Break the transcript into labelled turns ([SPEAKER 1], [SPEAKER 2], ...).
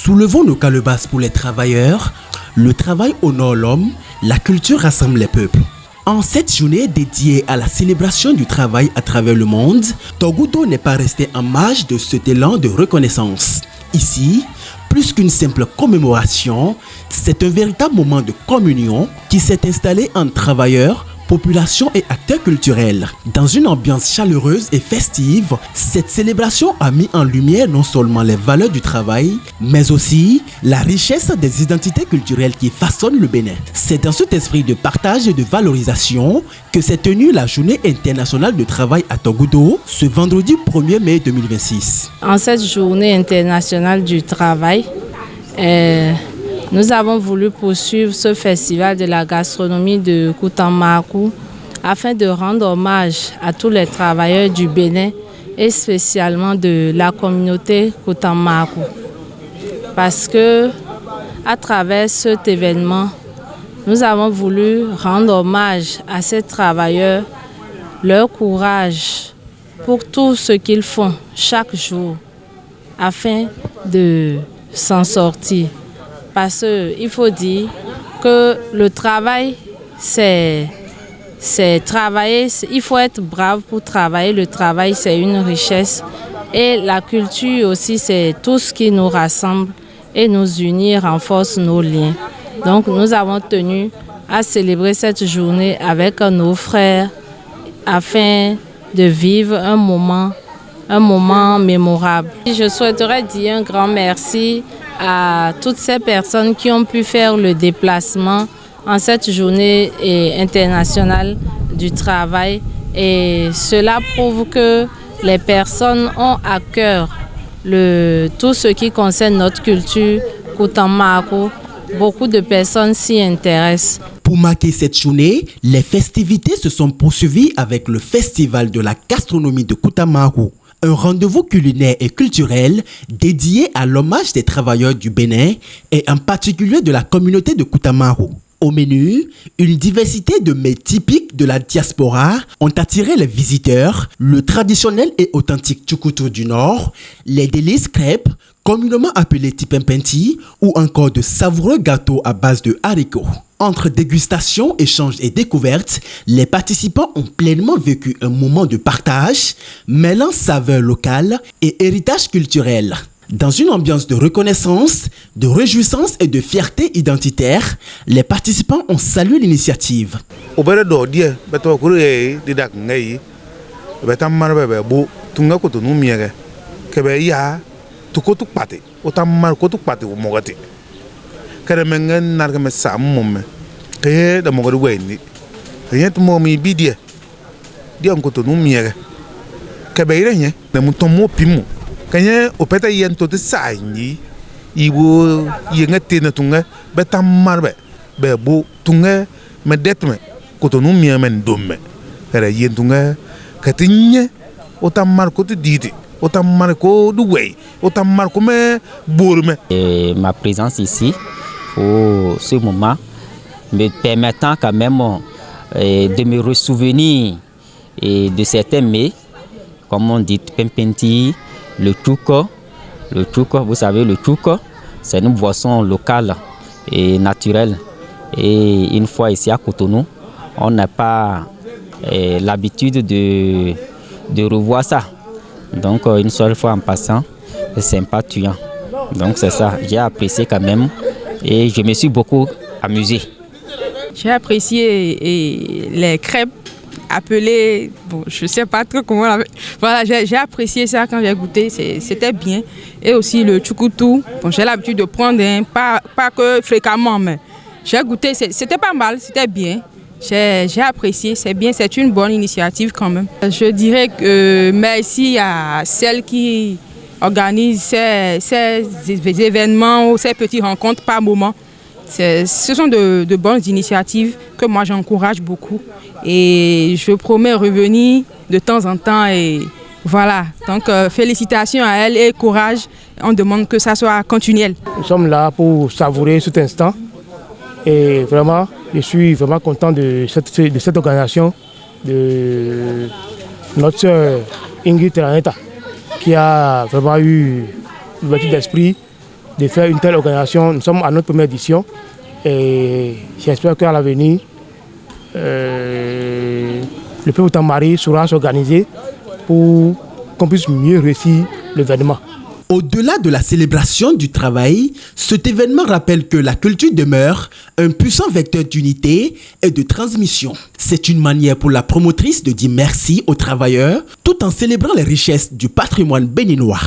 [SPEAKER 1] Soulevons nos calebasses pour les travailleurs. Le travail honore l'homme, la culture rassemble les peuples. En cette journée dédiée à la célébration du travail à travers le monde, Togoto n'est pas resté en marge de cet élan de reconnaissance. Ici, plus qu'une simple commémoration, c'est un véritable moment de communion qui s'est installé entre travailleurs, population et acteurs culturels. Dans une ambiance chaleureuse et festive, cette célébration a mis en lumière non seulement les valeurs du travail, mais aussi la richesse des identités culturelles qui façonnent le Bénin. C'est dans cet esprit de partage et de valorisation que s'est tenue la Journée internationale du travail à Togoto ce vendredi 1er mai 2026.
[SPEAKER 2] En cette Journée internationale du travail, nous avons voulu poursuivre ce festival de la gastronomie de Koutamakou afin de rendre hommage à tous les travailleurs du Bénin et spécialement de la communauté Koutamakou. Parce que à travers cet événement, nous avons voulu rendre hommage à ces travailleurs, leur courage pour tout ce qu'ils font chaque jour afin de s'en sortir. Parce qu'il faut dire que le travail, c'est travailler. Il faut être brave pour travailler. Le travail, c'est une richesse. Et la culture aussi, c'est tout ce qui nous rassemble et nous unit, renforce nos liens. Donc, nous avons tenu à célébrer cette journée avec nos frères afin de vivre un moment mémorable. Je souhaiterais dire un grand merci à toutes ces personnes qui ont pu faire le déplacement en cette journée internationale du travail. Et cela prouve que les personnes ont à cœur tout ce qui concerne notre culture, Koutamakou. Beaucoup de personnes s'y intéressent.
[SPEAKER 1] Pour marquer cette journée, les festivités se sont poursuivies avec le Festival de la gastronomie de Koutamakou. Un rendez-vous culinaire et culturel dédié à l'hommage des travailleurs du Bénin et en particulier de la communauté de Koutamakou. Au menu, une diversité de mets typiques de la diaspora ont attiré les visiteurs, le traditionnel et authentique tchoukoutou du Nord, les délices crêpes, communément appelés tipempenti, ou encore de savoureux gâteaux à base de haricots. Entre dégustation, échanges et découvertes, les participants ont pleinement vécu un moment de partage, mêlant saveurs locales et héritage culturel. Dans une ambiance de reconnaissance, de réjouissance et de fierté identitaire, les participants ont salué l'initiative.
[SPEAKER 3] Kanya opeta yento de sañi iwo yengete na tunga betam marbe be bu tunga me detme kotonu mia men domme kare yentunga katinye otam marko de didi otam marko du way otam marko me bourme.
[SPEAKER 4] Ma présence ici pour ce moment me permettant quand même de me ressouvenir de certains mets comme on dit pempenti. Le tchouko, vous savez, le tchouko, c'est une boisson locale et naturelle. Et une fois ici à Cotonou, on n'a pas l'habitude de revoir ça. Donc une seule fois en passant, c'est sympa, tuant. Donc c'est ça, j'ai apprécié quand même et je me suis beaucoup amusé.
[SPEAKER 5] J'ai apprécié les crêpes appelées, bon, je sais pas trop comment. Voilà, j'ai apprécié ça quand j'ai goûté, c'était bien. Et aussi le tchoukoutou, bon, j'ai l'habitude de prendre, pas que fréquemment, mais j'ai goûté, c'était pas mal, c'était bien. J'ai apprécié, c'est bien, c'est une bonne initiative quand même. Je dirais que merci à celles qui organisent ces événements ou ces petites rencontres par moment. Ce sont de bonnes initiatives que moi j'encourage beaucoup et je promets revenir de temps en temps et voilà. Donc félicitations à elle et courage. On demande que ça soit continuel.
[SPEAKER 6] Nous sommes là pour savourer cet instant et vraiment je suis vraiment content de cette organisation de notre sœur Ingrid Teraneta qui a vraiment eu l'ouverture d'esprit de faire une telle organisation. Nous sommes à notre première édition et j'espère qu'à l'avenir, le peuple Tamari saura s'organiser pour qu'on puisse mieux réussir l'événement.
[SPEAKER 1] Au-delà de la célébration du travail, cet événement rappelle que la culture demeure un puissant vecteur d'unité et de transmission. C'est une manière pour la promotrice de dire merci aux travailleurs tout en célébrant les richesses du patrimoine béninois.